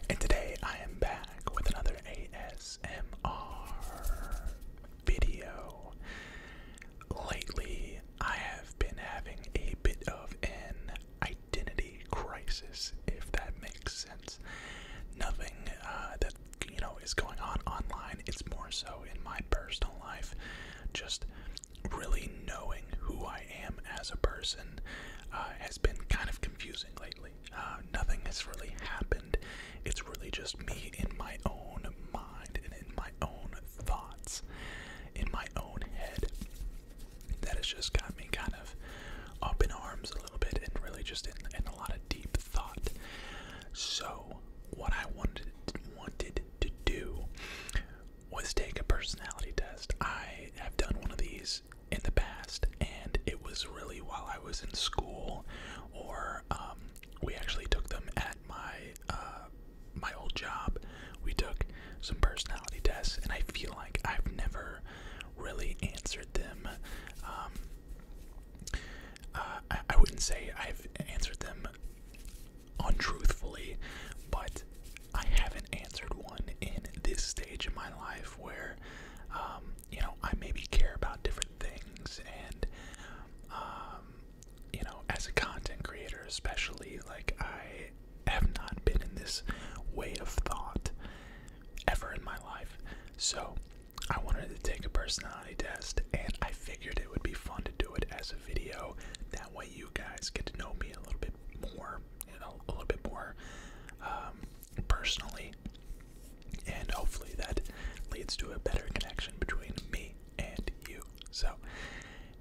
And today I am back with another ASMR video. Lately, I have been having a bit of an identity crisis, if that makes sense. Nothing that, is going on online. It's more so in my personal life. Just really knowing who I am as a person has been kind of confusing lately. Nothing has really happened. It's really just me in my own mind and in my own thoughts, in my own head. That has just got me kind of up in arms a little bit and really just in a lot of deep thought. So what I wanted to do was take a personality test. I have done one of these in the past, and it was really while I was in school, or we actually took them at my old job. We took some personality tests, and I feel like I've never really answered them. I wouldn't say I've answered them untruthfully, but I haven't answered one in this stage of my life where, I maybe care about different things, and, as a content creator especially, like, I have not been in this way of thought ever in my life. So I wanted to take a personality test, and I figured it would be fun to do it as a video. That way you guys get to know me a little bit more, a little bit more personally, and hopefully that leads to a better connection between me and you. So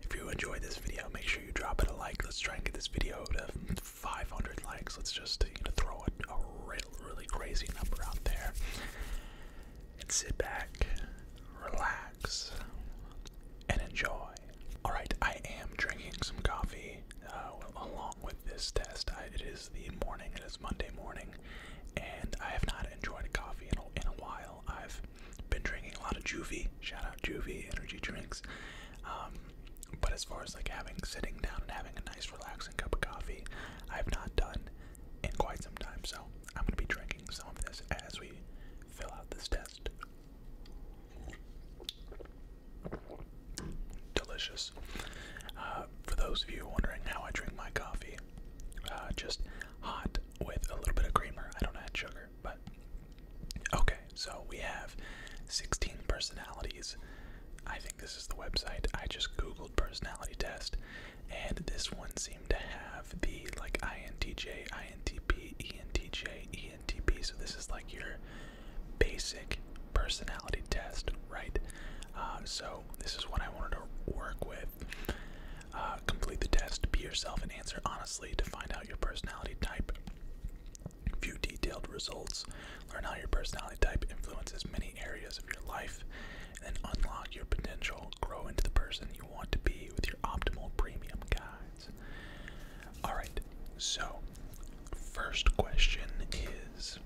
if you enjoyed this video, make sure you drop it a like. Let's try and get this video to 500 likes. Let's just throw a really crazy number out there, and sit back, relax, and enjoy. Alright, I am drinking some coffee along with this test. It is the morning, it is Monday morning, and I have not enjoyed a coffee in a while. I've been drinking a lot of Juvie, shout out Juvie energy drinks, but as far as sitting down and having a nice relaxing cup of coffee, I have not done in quite some time, so I'm going to be drinking some of this as we fill out this test. Delicious. For those of you wondering how I drink my coffee, just hot with a little bit of creamer. I don't add sugar, but okay. So we have 16 personalities. I think this is the website. I just googled personality test, and this one seemed to have the INTJ, INTP, ENTJ, ENTP. So this is like your basic personality test, right? So this is what I wanted to work with. Complete the test, be yourself, and answer honestly to find out your personality type. View detailed results. Learn how your personality type influences many areas of your life, and then unlock your potential. Grow into the person you want to be with your optimal premium guides. Alright, so first question is,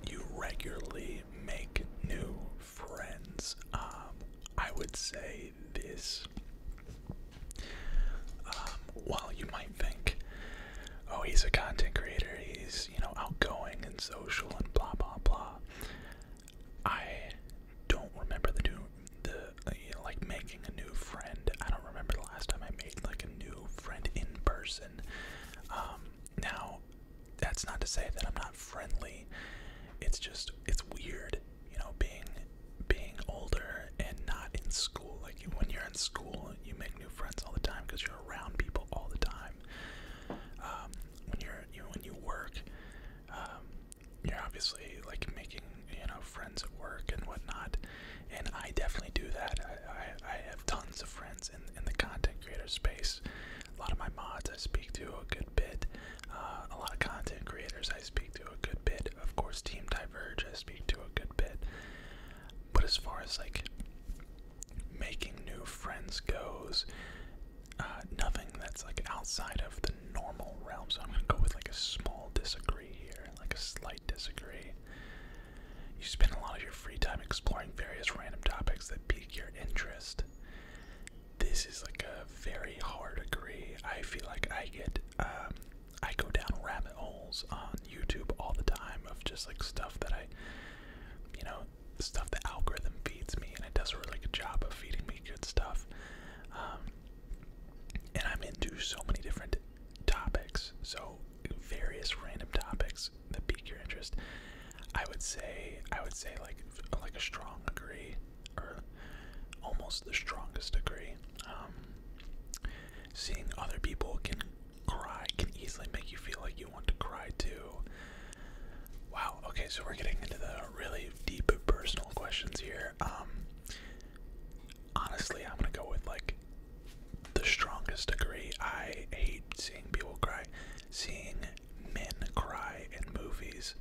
you regularly make new friends? I would say this. While you might think, oh, he's a content creator, he's, outgoing and social and blah, blah, blah. I don't remember making a new friend. I don't remember the last time I made, a new friend in person. Now, that's not to say that I'm not friendly. It's just, it's weird, being older and not in school. When you're in school, you make new friends all the time because you're around people all the time. When you work, you're obviously making friends at work and whatnot, and I definitely do that. I have tons of friends in the content creator space. A lot of my mods I speak to a good bit. A lot of content creators I speak to a good bit. Of course, Team Diverge I speak to a good bit. But as far as making new friends goes, nothing that's outside of the normal realm. So I'm gonna go with a small disagree here, a slight disagree. You spend a lot of your free time exploring various random topics that pique your interest. This is a very hard agree. I feel like I go rolls on YouTube all the time of just like stuff that stuff the algorithm feeds me, and it does a really good job of feeding me good stuff. And I'm into so many different topics, so various random topics that pique your interest. I would say like a strong agree, or almost the strongest agree. Seeing other people can cry can easily make you feel like you want to cry too. Wow, okay, so we're getting into the really deep personal questions here. Honestly, I'm gonna go with like the strongest agree. I hate seeing people cry. Seeing men cry in movies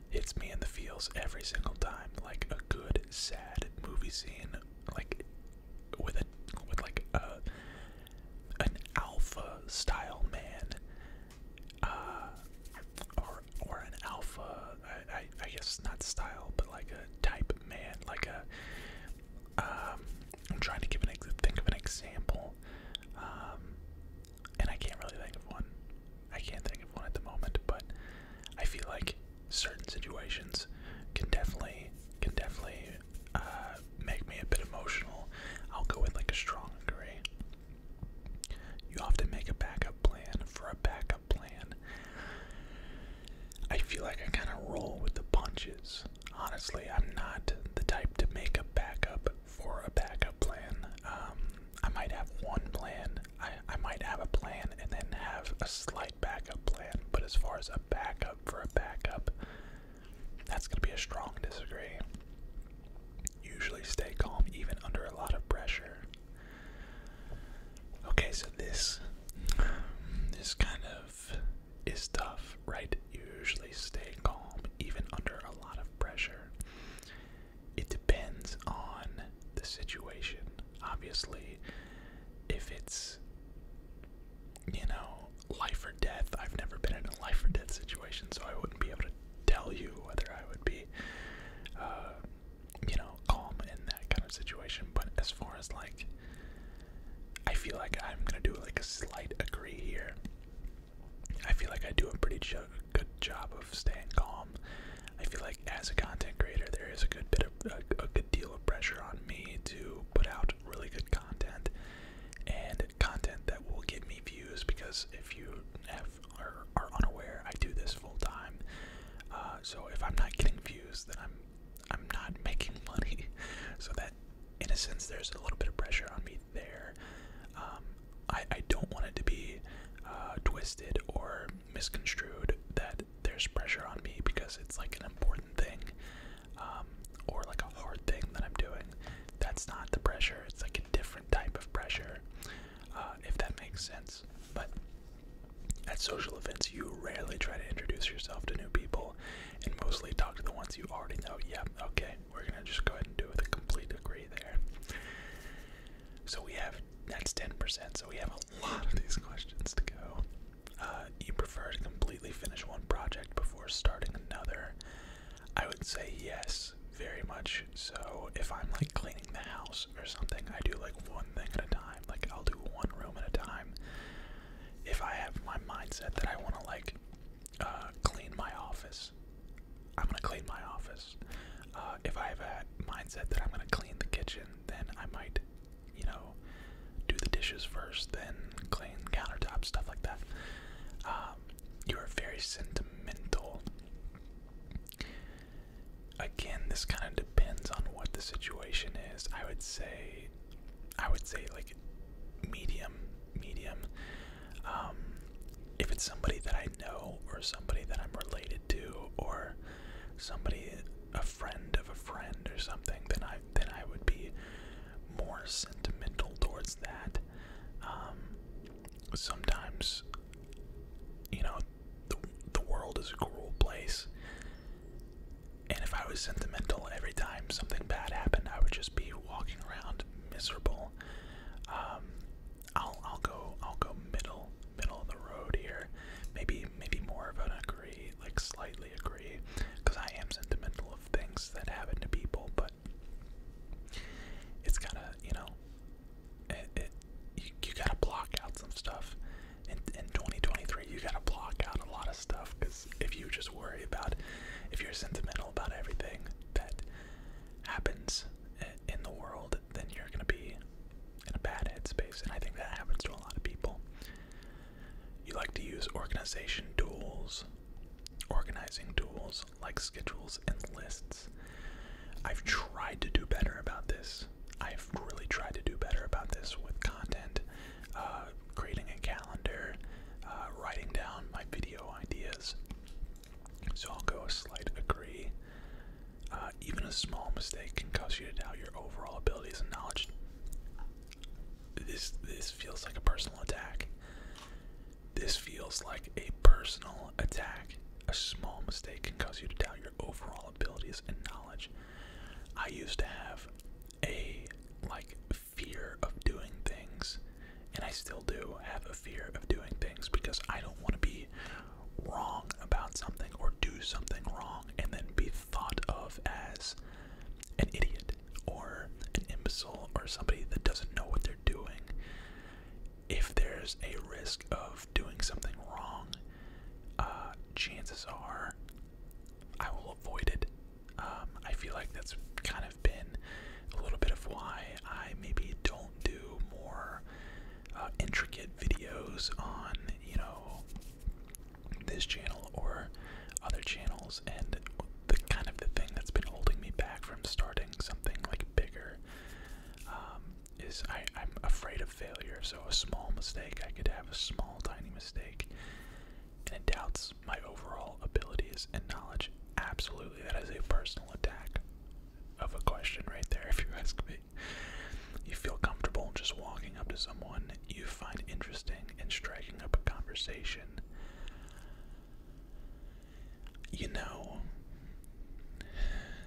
hits me in the feels every single time. Like a good sad movie scene, like with like an alpha style man, or an alpha. I guess not style, but like a type of man, like a. I'm trying to think of an example, and I can't really think of one. I can't think of one at the moment, but I feel like certain situations can definitely make me a bit emotional. I'll go with like a strong agree. You often make a backup plan for a backup plan. I feel like I kind of roll with the punches. Honestly, I'm not the type to make a backup for a backup plan. I might have one plan. I might have a plan and then have a slight backup plan. But as far as a backup for a backup, that's going to be a strong disagree. Usually stay calm even under a lot of pressure. Okay, so this kind of is tough, right? Usually stay calm even under a lot of pressure. It depends on the situation. Obviously, if it's, life or death, I've never been in a life or death situation, so I wouldn't be able to tell you whether I would be, calm in that kind of situation. But as far as like, I feel like I'm gonna do like a slight agree here. I feel like I do a pretty good job of staying calm. I feel like as a content creator, there is a good deal of pressure on me to put out really good content, and content that will get me views, because if you are unaware, I do this full time. So if I'm not getting views, then I'm not making money. So that, in a sense, there's a little bit of pressure on me there. I don't want it to be twisted or misconstrued that there's pressure on me because it's like an important thing, or like a hard thing that I'm doing. That's not the pressure. It's like a different type of pressure, if that makes sense. But at social events, you rarely try to introduce yourself to new people, and mostly talk to the ones you already know. Yeah, okay, we're gonna just go ahead and do with a complete agree there. So that's 10%, so we have a lot of these questions to go. You prefer to completely finish one project before starting another? I would say yes, very much so. If I'm like cleaning the house or something, I do like one thing at a time. Like I'll do one room at a time. If I have my mindset that I want to like clean my office, I'm gonna clean my office. If I have a mindset that I'm gonna clean the kitchen, then I might, do the dishes first, then clean countertops, stuff like that. You are very sentimental. Again, this kind of depends on what the situation is. I would say like medium. If it's somebody that I know, or somebody that I'm related to, or somebody, a friend of a friend or something, then I would be more sentimental towards that. Sometimes, the world is a cruel place, and if I was sentimental every time something bad happened, I would just be walking around miserable. I'll go middle of the road here. Maybe more of an agree, like slightly agree, because I am sentimental of things that happen to people, but it's gotta, you gotta block out some stuff. In 2023, you gotta block out a lot of stuff, because organization tools, organizing tools like schedules and lists. I've tried to do better about this. I've really tried to do better about this with content, creating a calendar, writing down my video ideas. So I'll go a slight agree. Even a small mistake can cause you to doubt your overall abilities and knowledge. This feels like a personal attack. This feels like a personal attack. A small mistake can cause you to doubt your overall abilities and knowledge. I used to have a fear of doing things, and I still do have a fear of doing things because I don't want to be wrong about something or do something wrong and then be thought of as an idiot or an imbecile or somebody that doesn't know what they're doing. If there's a risk of doing something wrong, chances are I will avoid it. I feel like that's kind of been a little bit of why I maybe don't do more intricate videos on, this channel or other channels, and the thing that's been holding me back from starting something like bigger is I'm afraid of failure. So a small mistake, I could have a small tiny mistake and it doubts my overall abilities and knowledge. Absolutely, that is a personal attack of a question right there, if you ask me. You feel comfortable just walking up to someone you find interesting and striking up a conversation.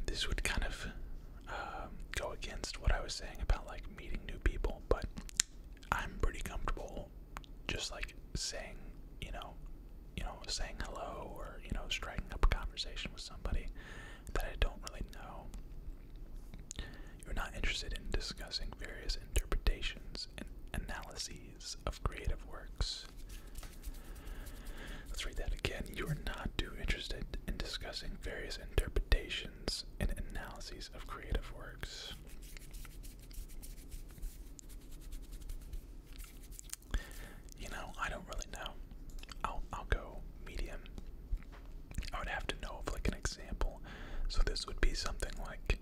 This would kind of go against what I was saying about meeting new people, but I'm pretty comfortable just saying, saying hello or, striking up a conversation with somebody that I don't really know. You're not interested in discussing various interpretations and analyses of creative works. Let's read that again. You are not too interested in discussing various interpretations and analyses of creative works. I don't really know. I'll go medium. I would have to know of an example. So this would be something like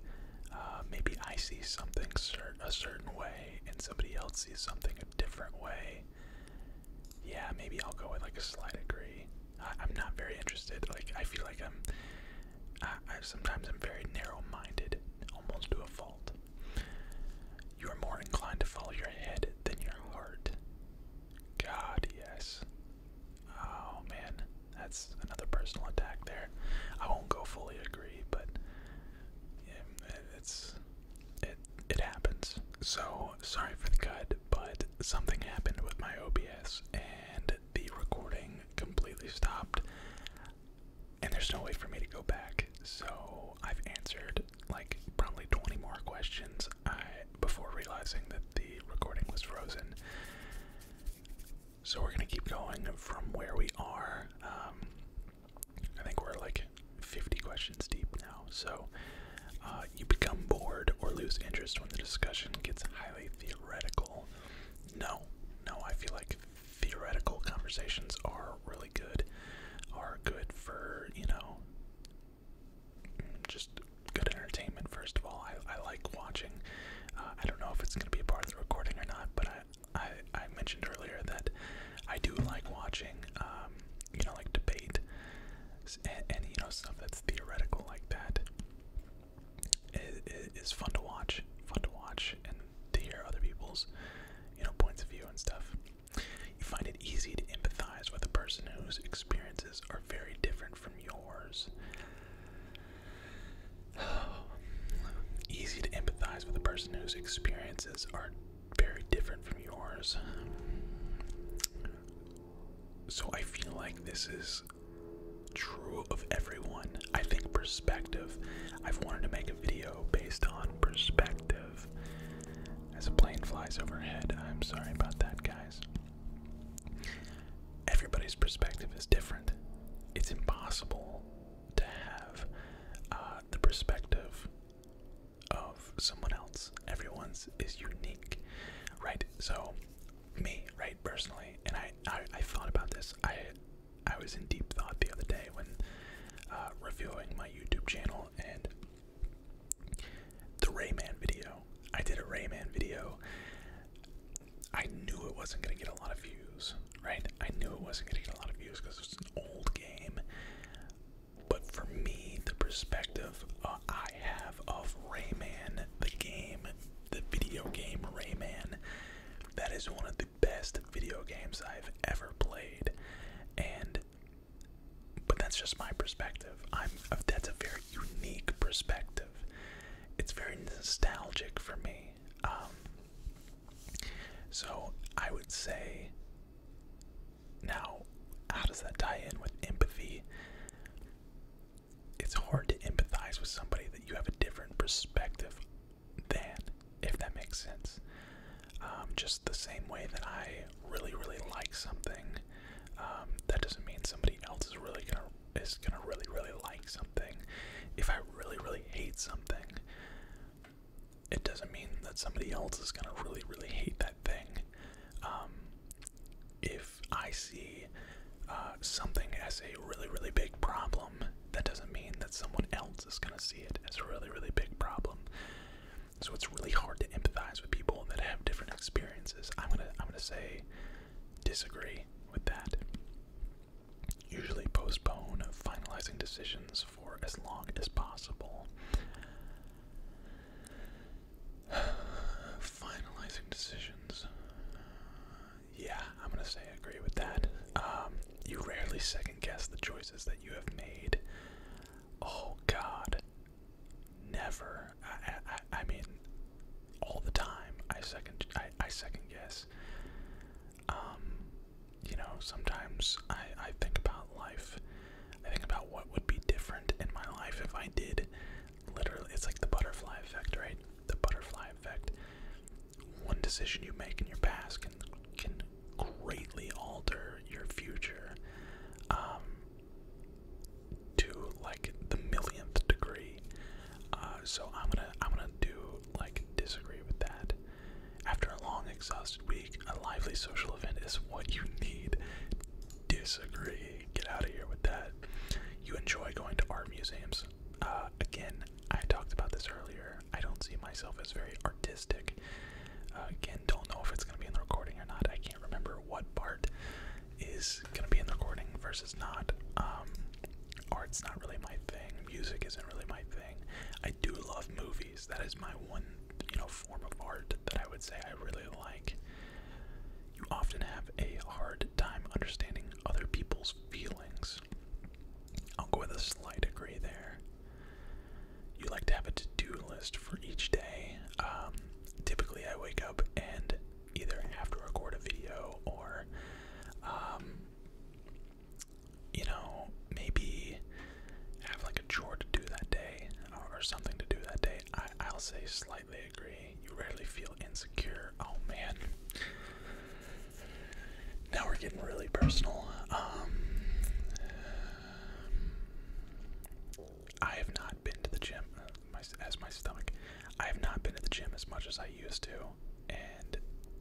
maybe I see something a certain way and somebody else sees something a different way. Yeah, maybe I'll go with a slight agree. I'm not very interested. I feel like sometimes I'm very narrow-minded, almost to a fault. You are more inclined to follow your head than your heart. God, yes. Oh man, that's another personal attack there. I won't go fully agree, but yeah, it happens. So sorry for the cut, but something happened with my OBS and the recording completely stopped, and there's no way for me to go back. So I've answered probably 20 more questions before realizing that the recording was frozen. So we're gonna keep going from where we are. I think we're 50 questions deep now. So you become bored or lose interest when the discussion gets highly theoretical. No, I feel like theoretical conversations are really good, for, just good entertainment, first of all. I like watching. I don't know if it's going to be a part of the recording or not, but I mentioned earlier that I do like watching, debate and stuff that's theoretical like that. It is fun to watch and to hear other people's, points of view and stuff. You find it easy to empathize with a person whose experiences are very different from yours. Easy to empathize with a person whose experiences are very different from yours. So I feel like this is true of everyone. I think perspective. I've wanted to make a video based on perspective. As a plane flies overhead, I'm sorry about that, guys. Everybody's perspective is different. It's impossible to have the perspective of someone else. Everyone's is unique, right? So me, right, personally, and I thought about this. I was in deep thought the other day when reviewing my YouTube channel, and the Rayman video. I did a Rayman video. I knew it wasn't going to get a lot of views, right? I knew it wasn't going to get a lot of views because it's an old game. But for me, the perspective I have of Rayman, the game, the video game Rayman, that is one of the best video games I've ever played. But that's just my perspective. That's a very unique perspective. It's very nostalgic for me. So I would say, now, how does that tie in with empathy? It's hard to empathize with somebody that you have a different perspective than, if that makes sense. Just the same way that I really, really like something, that doesn't mean somebody else is gonna really, really like something. If I really, really hate something, it doesn't mean that somebody else is gonna really, really hate that thing. If I see something as a really, really big problem, that doesn't mean that someone else is gonna see it as a really, really big problem. So it's really hard to empathize with people that have different experiences. I'm gonna say disagree with that. Usually postpone finalizing decisions for as long as possible. Finalizing decisions. Yeah, I'm gonna say I agree with that. You rarely second guess the choices that you have made. Oh God, never. I mean, all the time. I second guess. Sometimes I think about life. I think about what would be different in my life if I did. Literally, it's like the butterfly effect, right? The butterfly effect. One decision you make in your past can greatly alter your future, to like the millionth degree. So I'm gonna do like disagree with that. After a long, exhausted week, a lively social event is what you need. Disagree. Get out of here with that. You enjoy going to art museums. Again, I talked about this earlier. I don't see myself as very artistic. Again, don't know if it's going to be in the recording or not. I can't remember what part is going to be in the recording versus not. Art's not really my thing. Music isn't really my thing. I do love movies. That is my one, form of art that I would say I really like. You often have a hard time understanding other people's feelings. I'll go with a slight agree there. You like to have a to-do list for each day. Typically I wake up and either have to record a video or, maybe have like a chore to do that day or something to do that day. I'll say slightly agree. You rarely feel insecure. Oh man. Now we're getting really personal. I have not been to the gym as my stomach. I have not been to the gym as much as I used to, and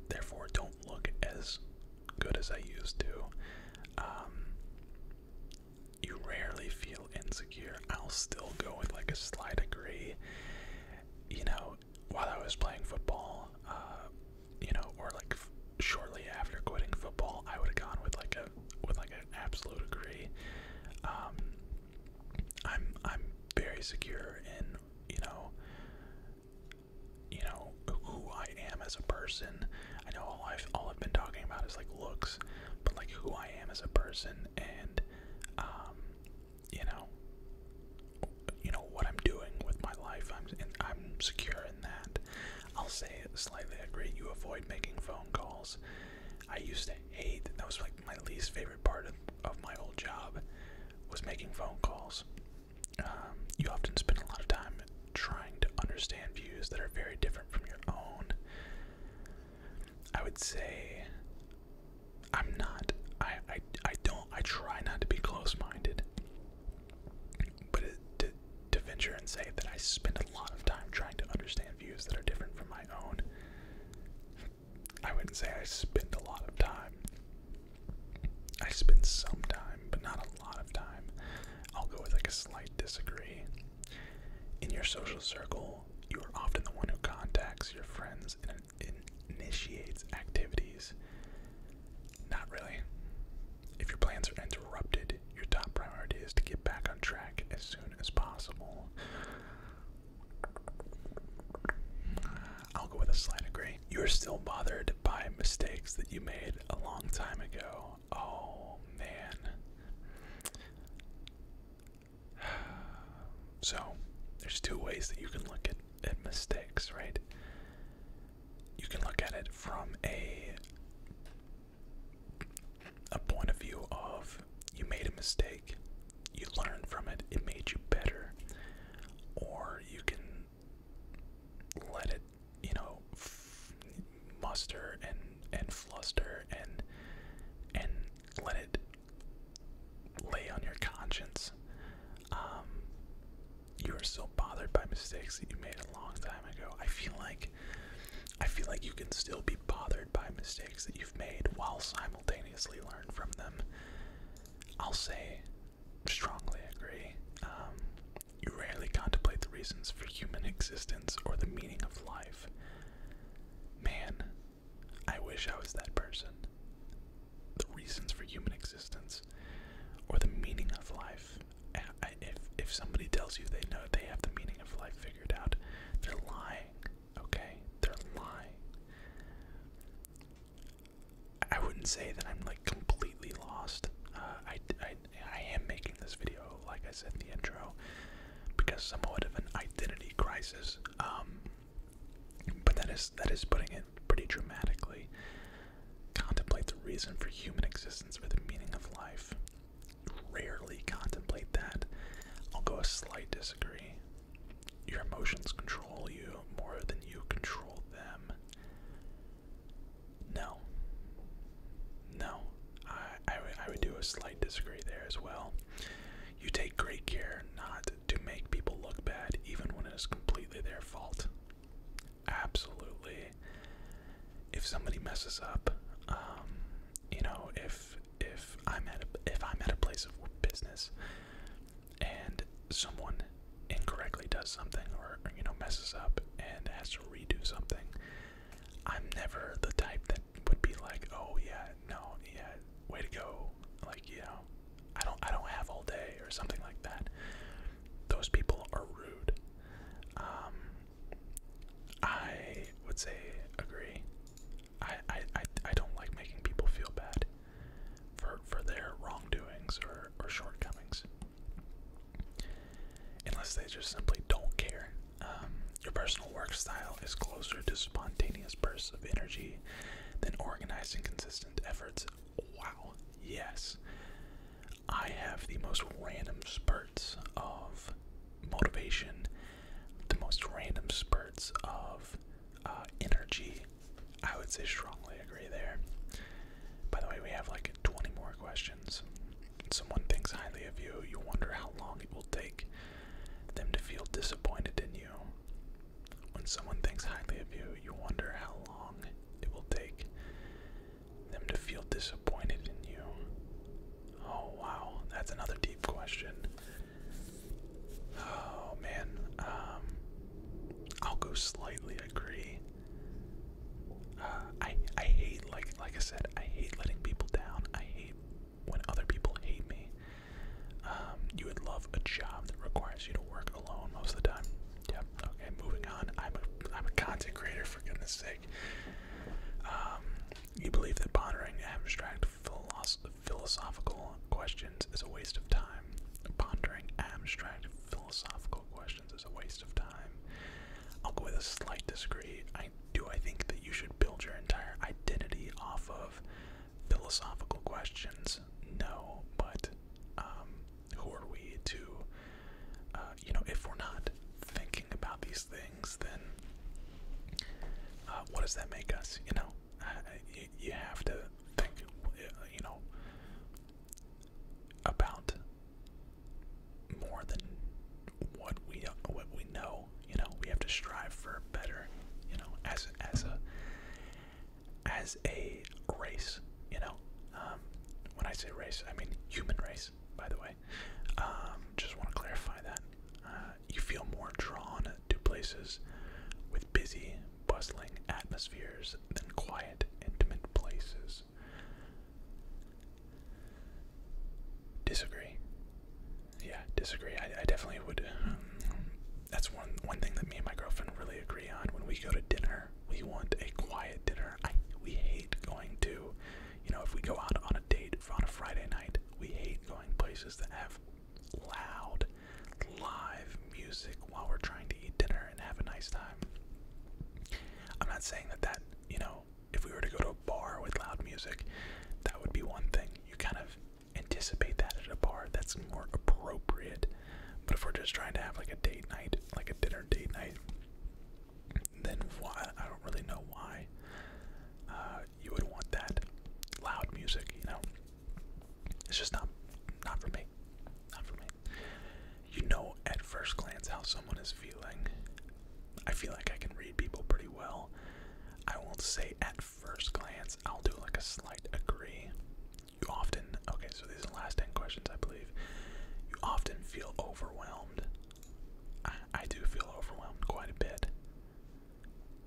therefore don't look as good as I used to. You rarely feel insecure. I'll still go with like a slight agree. While I was playing football, or like shortly after quitting football, I would have gone with like an absolute agree. I'm very secure in who I am as a person. I know all I've been talking about is like looks, but like who I am as a person, and what I'm doing with my life. I'm secure in that. I'll say slightly agree. You avoid making phone calls. I used to hate. That was like my least favorite part of my old job, was making phone calls. You often spend a lot of time trying to understand views that are very different from your own. I would say I'm not. I try not to be close-minded, but to venture and say that I spend a lot of time trying to understand views that are different from my own, I wouldn't say I spend a lot of time. I spend some time, but but not a lot of time. I'll go with like a slight disagree. In your social circle, you are often the one who contacts your friends and initiates activities. Not really. If your plans are interrupted, your top priority is to get back on track as soon as possible. I'll go with a slight agree. You are still bothered by mistakes that you made a long time ago. Oh, man. So, there's two ways that you can look at mistakes, right? You can look at it from a point of view of you made a mistake, you learned from it, it made you better, or you can let it, muster and fluster and let it lay on your conscience. You are still bothered by mistakes that you made a long time ago. I feel like you can still be bothered by mistakes that you've made while simultaneously learn from them. I'll say strongly agree. You rarely contemplate the reasons for human existence or the meaning of life. Man, I wish I was that person. The reasons for human existence or the meaning of life. If somebody tells you they know they have the meaning of life figured out, they're lying, okay? They're lying. I wouldn't say that I'm like completely lost. I am making this video, like I said in the intro, because somewhat of an identity crisis. But that is putting it pretty dramatically. Contemplate the reason for human existence or the meaning of life. Rarely contemplate that. I'll go a slight disagree. Your emotions control you more than you control them. No. I would do a slight disagree there as well. You take great care not to make people look bad, even when it is completely their fault. Absolutely. If somebody messes up, if I'm at a place of business and someone incorrectly does something or messes up and has to redo something, I'm never the type that would be like, oh yeah, no, yeah, way to go, like, I don't have all day or something like that. Those people are rude. I would say agree. I don't like making people feel bad for their wrongdoings or shortcomings. Unless they just simply don't care. Your personal work style is closer to spontaneous bursts of energy than organized and consistent efforts. Wow, yes. I have the most random spurts of motivation, the most random spurts of energy. I would say strongly agree there. By the way, we have like 20 more questions. Someone thinks highly of you. You wonder how long it will take them to feel disappointed in you. When someone thinks highly of you, you wonder how long it will take them to feel disappointed in you. Oh wow, that's another deep question. Oh man, I'll go slightly agree. I hate, like I said, I hate letting people down. I hate when other people hate me. You would love a job that requires you to work alone most of the time. Yep. Okay, moving on. I'm a content creator, for goodness sake. You believe that pondering abstract philosophical questions is a waste of time. Pondering abstract philosophical questions is a waste of time. I'll go with a slight disagree. I think that you should build your entire identity off of philosophical questions. No, but who are we to, if we're not thinking about these things, then what does that make us? You have to think, about more than what we know. We have to strive for better. As a race. When I say race, I mean human race, by the way. Just want to clarify that. You feel more drawn to places with busy, bustling atmospheres than quiet, intimate places. Disagree. Yeah, disagree. I definitely would. That's one thing that me and my girlfriend really agree on. When we go to dinner, we want a quiet dinner. We hate going to, if we go out on a date on a Friday night, we hate going places that have loud, live music while we're trying to eat dinner and have a nice time. I'm not saying that, if we were to go to a bar with loud music, that would be one thing. You kind of anticipate that at a bar. That's more appropriate. But if we're just trying to have like a date night, like a dinner date night, then why? I don't really know why you would want that loud music. It's just not for me. Not for me. At first glance how someone is feeling. I feel like I can read people pretty well. I won't say at first glance. I'll do like a slight agree. You often, okay, so these are the last 10 questions, I believe. You often feel overwhelmed. I do feel overwhelmed quite a bit.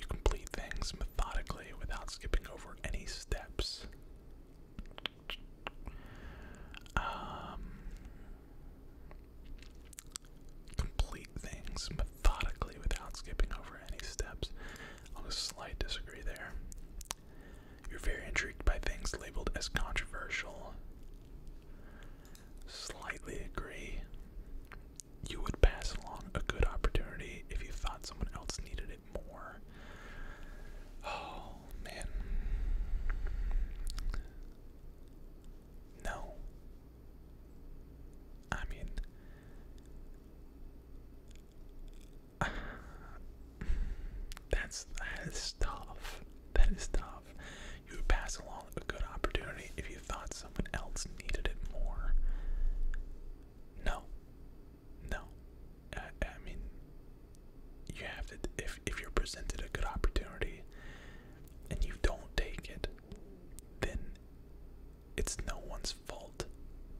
You complete things methodically without skipping over any steps. Complete things methodically without skipping over any steps. I'll just slight disagree there. You're very intrigued by things labeled as controversial. Slightly agree. You would pass along a good opportunity if you thought someone else needed it more. Oh, man. No. I mean, that is tough. That is tough. You would pass along a good opportunity if you thought someone else needed it more. No. I mean, you have to, if you're presented a good opportunity and you don't take it, then it's no one's fault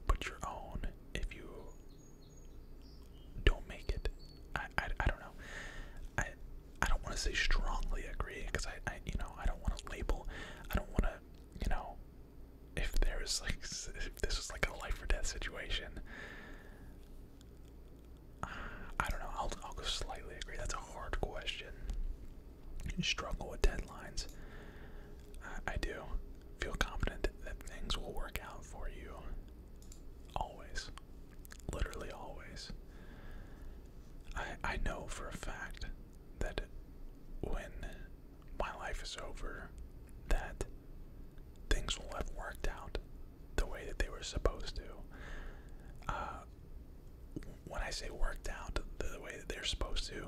but your own if you don't make it. I don't know. I don't want to say strongly agree because I don't want to label. I don't want to, if this was like a life or death situation. I don't know. I'll go slightly agree. That's a hard question. You struggle with deadlines. I do feel confident that things will work out for you. Always. Literally always. I know for a fact that when my life is over, that things will have worked out the way that they were supposed to. When I say worked out the way that they're supposed to,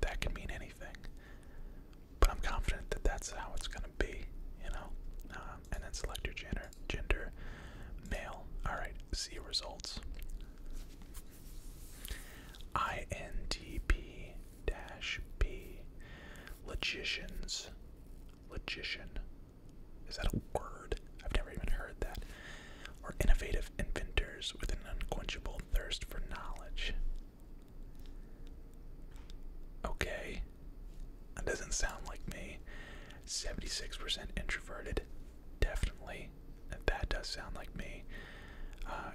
that can mean anything. But I'm confident that that's how it's going to be, and then select your gender, male. Alright, see results. INTP-B, logicians. Logician. Is that a word? I've never even heard that. Or innovative inventors with an unquenchable thirst for knowledge. Okay. That doesn't sound like me. 76% introverted. Definitely. That does sound like me.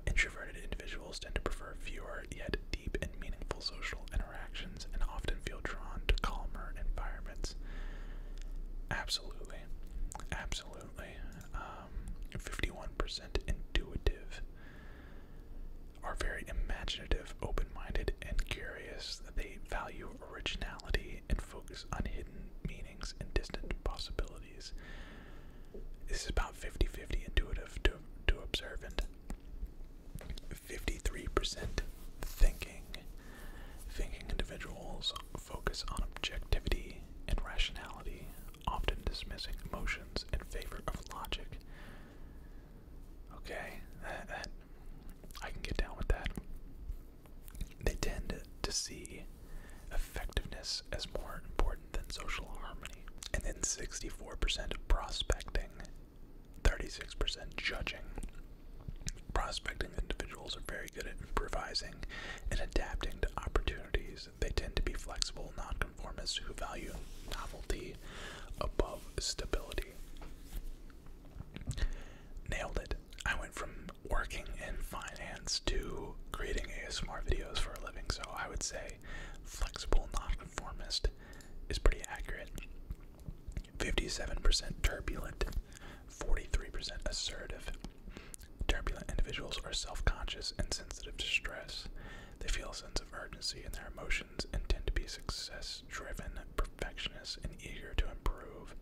Introverted individuals tend to prefer fewer yet deep and meaningful social interactions and often feel drawn to calmer environments. Absolutely. Absolutely. 51% intuitive. Are very imaginative, open-minded, and curious. They value originality and focus on hidden meanings and distant possibilities. This is about 50-50 intuitive to observant. 53% thinking. Thinking individuals focus on objectivity and rationality, often dismissing emotions in favor of logic. Okay, that I can get down with that. They tend to see effectiveness as more important than social harmony. And then 64% prospecting, 36% judging, prospecting individuals are very good at improvising and adapting to opportunities. They tend to be flexible nonconformists who value novelty above stability. Nailed it. I went from working in finance to creating ASMR videos for a living, so I would say flexible nonconformist is pretty accurate. 57% turbulent, 43% assertive. Turbulent individuals are self-conscious and sensitive to stress. They feel a sense of urgency in their emotions and tend to be success-driven, perfectionists, and eager to improve.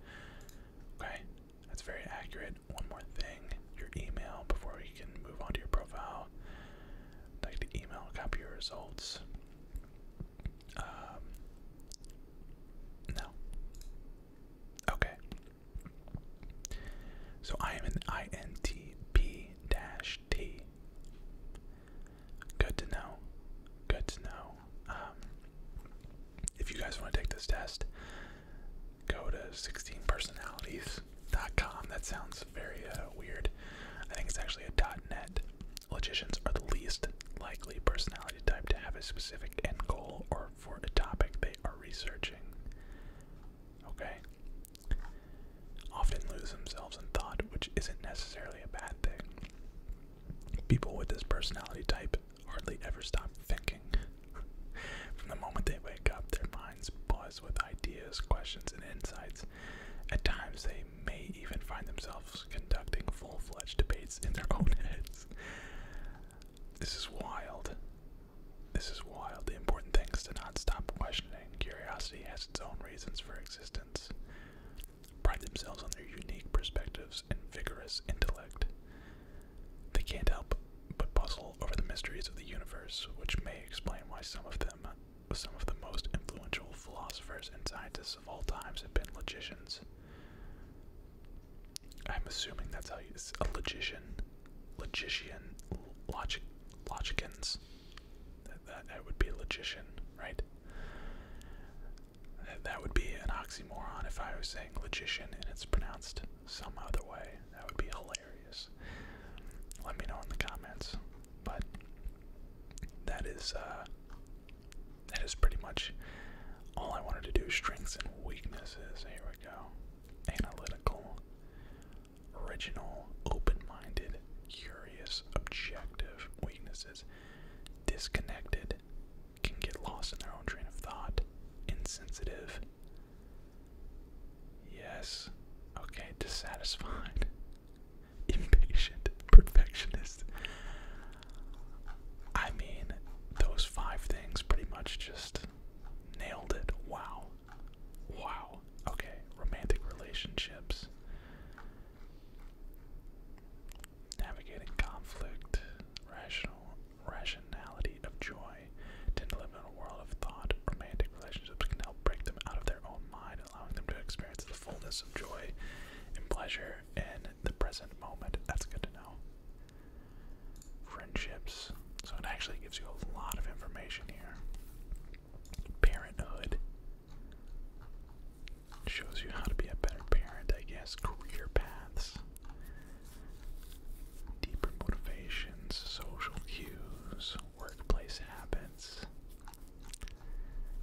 Okay, that's very accurate. One more thing, your email before we can move on to your profile. I'd like to email a copy of your results. No. Okay. So I am an INTP-T. Good to know. Good to know. If you guys want to take this test, go to 16personalities.com. That sounds very weird. I think it's actually a .net. Logicians are the least likely personality type to have a specific end goal or for a topic they are researching. Okay? Often lose themselves in thought, which isn't necessarily a bad thing. People with this personality type hardly ever stop thinking. From the moment they wake up, their minds buzz with ideas, questions, and insights. At times, they may even find themselves conducting full-fledged debates in their own heads. This is wild. This is wild. The important thing is to not stop questioning. Curiosity has its own reasons for existence. Pride themselves on their unique perspectives and vigorous intellect. They can't help but puzzle over the mysteries of the universe, which may explain why some of the most influential philosophers and scientists of all times have been logicians. I'm assuming that's how you say a logician. Logicians. That would be a logician, right? That would be an oxymoron if I was saying logician and it's pronounced some other way. That would be hilarious. Let me know in the comments. But that is pretty much all I wanted to do. Strengths and weaknesses. Here we go. Analytical, original, open-minded, curious, objective. Weaknesses: disconnected, can get lost in their own train of thought, insensitive. Yes. Okay, dissatisfied, impatient, perfectionist. I mean, those 5 things pretty much just nailed it. Wow. Wow. Okay, romantic relationships. Navigating conflict, rationality of joy, tend to live in a world of thought. Romantic relationships can help break them out of their own mind, allowing them to experience the fullness of joy and pleasure in the present moment. That's good to know. Friendships. So it actually gives you a lot of information here. Parenthood. Shows you how to be a better parent, I guess. Career paths. Deeper motivations, social cues, workplace habits.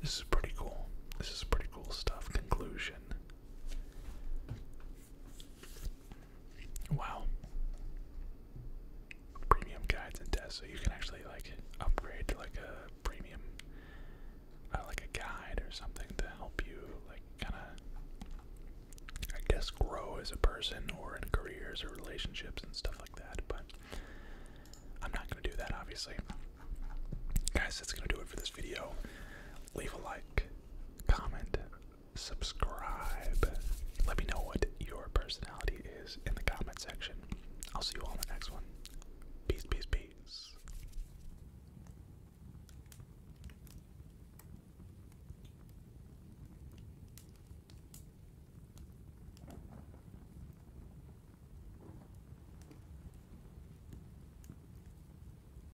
This is pretty cool. This is pretty cool stuff. Conclusion. Wow. Premium guides and tests, so you can actually like upgrade to like a premium, like a guide or something to help you like kind of, I guess, grow as a person or in careers or relationships and stuff like that. But I'm not going to do that, obviously. Guys, that's going to do it for this video. Leave a like, comment, subscribe. Let me know what